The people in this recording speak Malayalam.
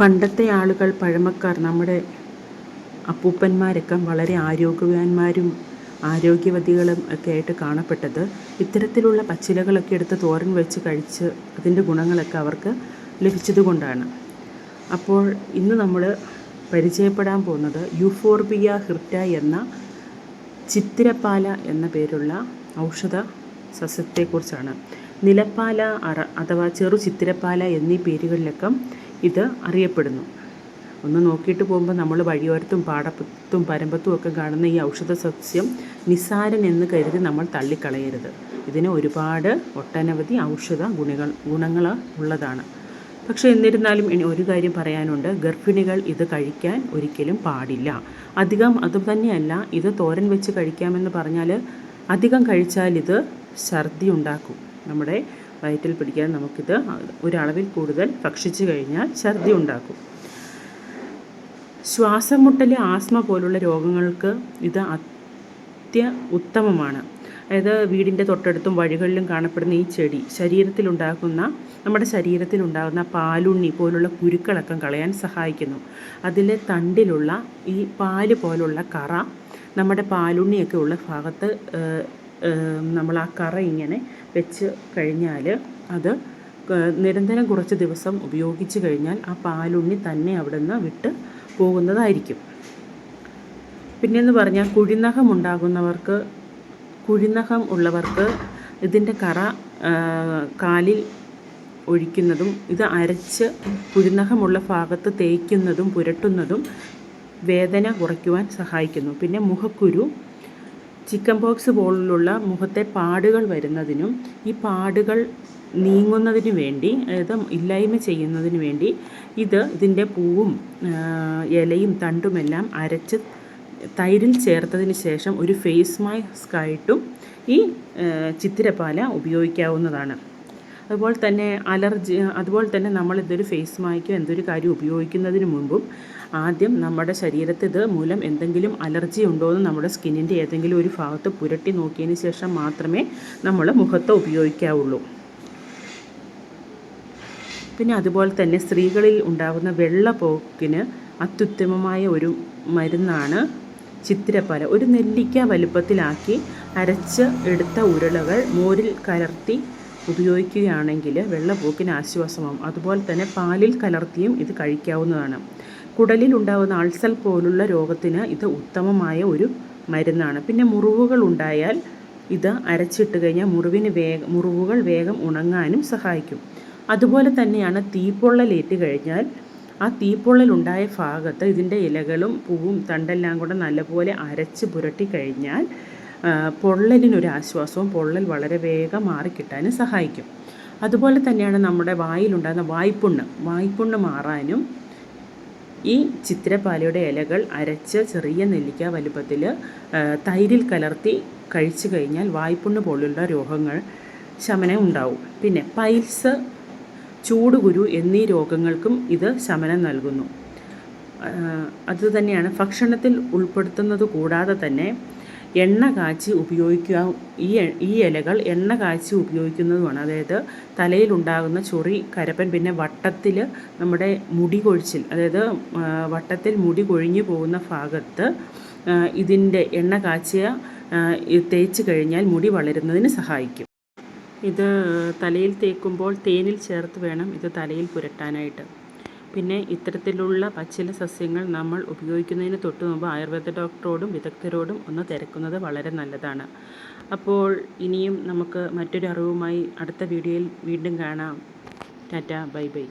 പണ്ടത്തെ ആളുകൾ, പഴമക്കാർ, നമ്മുടെ അപ്പൂപ്പന്മാരൊക്കെ വളരെ ആരോഗ്യവാന്മാരും ആരോഗ്യവതികളും ഒക്കെ ആയിട്ട് കാണപ്പെട്ടത് ഇത്തരത്തിലുള്ള പച്ചിലകളൊക്കെ എടുത്ത് തോരൻ വെച്ച് കഴിച്ച് അതിൻ്റെ ഗുണങ്ങളൊക്കെ അവർക്ക് ലഭിച്ചതുകൊണ്ടാണ്. അപ്പോൾ ഇന്ന് നമ്മൾ പരിചയപ്പെടാൻ പോകുന്നത് യൂഫോർബിയ ഹിർറ്റ എന്ന ചിത്തിരപ്പാല എന്ന പേരുള്ള ഔഷധ സസ്യത്തെക്കുറിച്ചാണ്. നിലപ്പാല അഥവാ ചെറു ചിത്തിരപ്പാല എന്നീ പേരുകളിലൊക്കെ ഇത് അറിയപ്പെടുന്നു. ഒന്ന് നോക്കിയിട്ട് പോകുമ്പോൾ നമ്മൾ വഴിയോരത്തും പാടത്തും പരമ്പത്തും ഒക്കെ കാണുന്ന ഈ ഔഷധ സസ്യം നിസ്സാരൻ എന്ന് കരുതി നമ്മൾ തള്ളിക്കളയരുത്. ഇതിന് ഒരുപാട് ഒട്ടനവധി ഔഷധ ഗുണങ്ങൾ ഉള്ളതാണ്. പക്ഷേ എന്നിരുന്നാലും ഒരു കാര്യം പറയാനുണ്ട്, ഗർഭിണികൾ ഇത് കഴിക്കാൻ ഒരിക്കലും പാടില്ല. അധികം അതുതന്നെയല്ല, ഇത് തോരൻ വെച്ച് കഴിക്കാമെന്ന് പറഞ്ഞാൽ അധികം കഴിച്ചാൽ ഇത് ഛർദി ഉണ്ടാക്കും. നമ്മുടെ വയറ്റിൽ പിടിക്കാൻ നമുക്കിത് ഒരളവിൽ കൂടുതൽ ഭക്ഷിച്ചു കഴിഞ്ഞാൽ ഛർദി ഉണ്ടാക്കും. ശ്വാസം മുട്ടൽ, ആസ്മ പോലുള്ള രോഗങ്ങൾക്ക് ഇത് ഉത്തമമാണ്. അതായത് വീടിൻ്റെ തൊട്ടടുത്തും വഴികളിലും കാണപ്പെടുന്ന ഈ ചെടി നമ്മുടെ ശരീരത്തിലുണ്ടാകുന്ന പാലുണ്ണി പോലുള്ള കുരുക്കളൊക്കെ കളയാൻ സഹായിക്കുന്നു. അതിലെ തണ്ടിലുള്ള ഈ പാല് പോലുള്ള കറ നമ്മുടെ പാലുണ്ണിയൊക്കെ ഉള്ള ഭാഗത്ത് നമ്മൾ ആ കറ ഇങ്ങനെ വെച്ച് കഴിഞ്ഞാൽ അത് നിരന്തരം കുറച്ച് ദിവസം ഉപയോഗിച്ച് കഴിഞ്ഞാൽ ആ പാലുണ്ണി തന്നെ അവിടെ നിന്ന് വിട്ട് പോകുന്നതായിരിക്കും. പിന്നെയെന്ന് പറഞ്ഞാൽ കുഴിനഖം ഉള്ളവർക്ക് ഇതിൻ്റെ കറ കാലിൽ ഒഴിക്കുന്നതും ഇത് അരച്ച് കുഴിനഖമുള്ള ഭാഗത്ത് തേയ്ക്കുന്നതും പുരട്ടുന്നതും വേദന കുറയ്ക്കുവാൻ സഹായിക്കുന്നു. പിന്നെ മുഖക്കുരു, ചിക്കൻ പോക്സ് പോലുള്ള മുഖത്തെ പാടുകൾ വരുന്നതിനും ഈ പാടുകൾ നീങ്ങുന്നതിന് വേണ്ടി, അതായത് ഇല്ലായ്മ ചെയ്യുന്നതിന് വേണ്ടി ഇതിൻ്റെ പൂവും ഇലയും തണ്ടുമെല്ലാം അരച്ച് തൈരിൽ ചേർത്തതിന് ശേഷം ഒരു ഫേസ് മാസ്കായിട്ടും ഈ ചിത്തിരപ്പാല ഉപയോഗിക്കാവുന്നതാണ്. അതുപോലെ തന്നെ നമ്മളിതൊരു ഫേസ് മാസ്കോ എന്തൊരു കാര്യം ഉപയോഗിക്കുന്നതിന് മുമ്പും ആദ്യം നമ്മുടെ ശരീരത്തിൽ ഇത് മൂലം എന്തെങ്കിലും അലർജി ഉണ്ടോ എന്ന് നമ്മുടെ സ്കിന്നിൻ്റെ ഏതെങ്കിലും ഒരു ഭാഗത്ത് പുരട്ടി നോക്കിയതിന് ശേഷം മാത്രമേ നമ്മൾ മുഖത്ത് ഉപയോഗിക്കാവുള്ളൂ. പിന്നെ അതുപോലെ തന്നെ സ്ത്രീകളിൽ ഉണ്ടാകുന്ന വെള്ളപ്പോക്കിന് അത്യുത്തമമായ ഒരു മരുന്നാണ് ചിത്തിരപ്പാല. ഒരു നെല്ലിക്ക വലുപ്പത്തിലാക്കി അരച്ച് എടുത്ത ഉരുളകൾ മോരിൽ കലർത്തി ഉപയോഗിക്കുകയാണെങ്കിൽ വെള്ളപ്പോക്കിന് ആശ്വാസമാകും. അതുപോലെ തന്നെ പാലിൽ കലർത്തിയും ഇത് കഴിക്കാവുന്നതാണ്. കുടലിൽ ഉണ്ടാകുന്ന അൾസർ പോലുള്ള രോഗത്തിന് ഇത് ഉത്തമമായ ഒരു മരുന്നാണ്. പിന്നെ മുറിവുകൾ ഉണ്ടായാൽ ഇത് അരച്ചിട്ട് കഴിഞ്ഞാൽ മുറിവുകൾ വേഗം ഉണങ്ങാനും സഹായിക്കും. അതുപോലെ തന്നെയാണ് തീപ്പൊള്ളലേറ്റ് കഴിഞ്ഞാൽ ആ തീപ്പൊള്ളലുണ്ടായ ഭാഗത്ത് ഇതിൻ്റെ ഇലകളും പൂവും തണ്ടെല്ലാം കൂടെ നല്ലപോലെ അരച്ച് പുരട്ടി കഴിഞ്ഞാൽ പൊള്ളലിനൊരാശ്വാസവും പൊള്ളൽ വളരെ വേഗം മാറിക്കിട്ടാനും സഹായിക്കും. അതുപോലെ തന്നെയാണ് നമ്മുടെ വായിലുണ്ടാകുന്ന വായ്പുണ്ണ് മാറാനും ഈ ചിത്തിരപ്പാലയുടെ ഇലകൾ അരച്ച് ചെറിയ നെല്ലിക്ക വലുപ്പത്തിൽ തൈരിൽ കലർത്തി കഴിച്ചു കഴിഞ്ഞാൽ വായ്പുണ്ണ് പോലുള്ള രോഗങ്ങൾ ശമനം ഉണ്ടാവും. പിന്നെ പൈൽസ്, ചൂടുകുരു എന്നീ രോഗങ്ങൾക്കും ഇത് ശമനം നൽകുന്നു. അതുതന്നെയാണ് ഭക്ഷണത്തിൽ ഉൾപ്പെടുത്തുന്നത് കൂടാതെ തന്നെ എണ്ണ കാച്ചി ഉപയോഗിക്കുക. ഈ ഇലകൾ എണ്ണ കാച്ചി ഉപയോഗിക്കുന്നതുമാണ്. അതായത് തലയിലുണ്ടാകുന്ന ചൊറി, കരപ്പൻ, പിന്നെ വട്ടത്തിൽ നമ്മുടെ മുടി കൊഴിച്ചിൽ, അതായത് വട്ടത്തിൽ മുടി കൊഴിഞ്ഞു പോകുന്ന ഭാഗത്ത് ഇതിൻ്റെ എണ്ണ കാച്ചിയ തേച്ച് കഴിഞ്ഞാൽ മുടി വളരുന്നതിന് സഹായിക്കും. ഇത് തലയിൽ തേക്കുമ്പോൾ തേനിൽ ചേർത്ത് വേണം ഇത് തലയിൽ പുരട്ടാനായിട്ട്. പിന്നെ ഇത്തരത്തിലുള്ള പച്ചില സസ്യങ്ങൾ നമ്മൾ ഉപയോഗിക്കുന്നതിന് തൊട്ട് മുമ്പ് ആയുർവേദ ഡോക്ടറോടും വിദഗ്ധരോടും ഒന്ന് തിരക്കുന്നത് വളരെ നല്ലതാണ്. അപ്പോൾ ഇനിയും നമുക്ക് മറ്റൊരു അറിവുമായി അടുത്ത വീഡിയോയിൽ വീണ്ടും കാണാം. Tata, bye bye.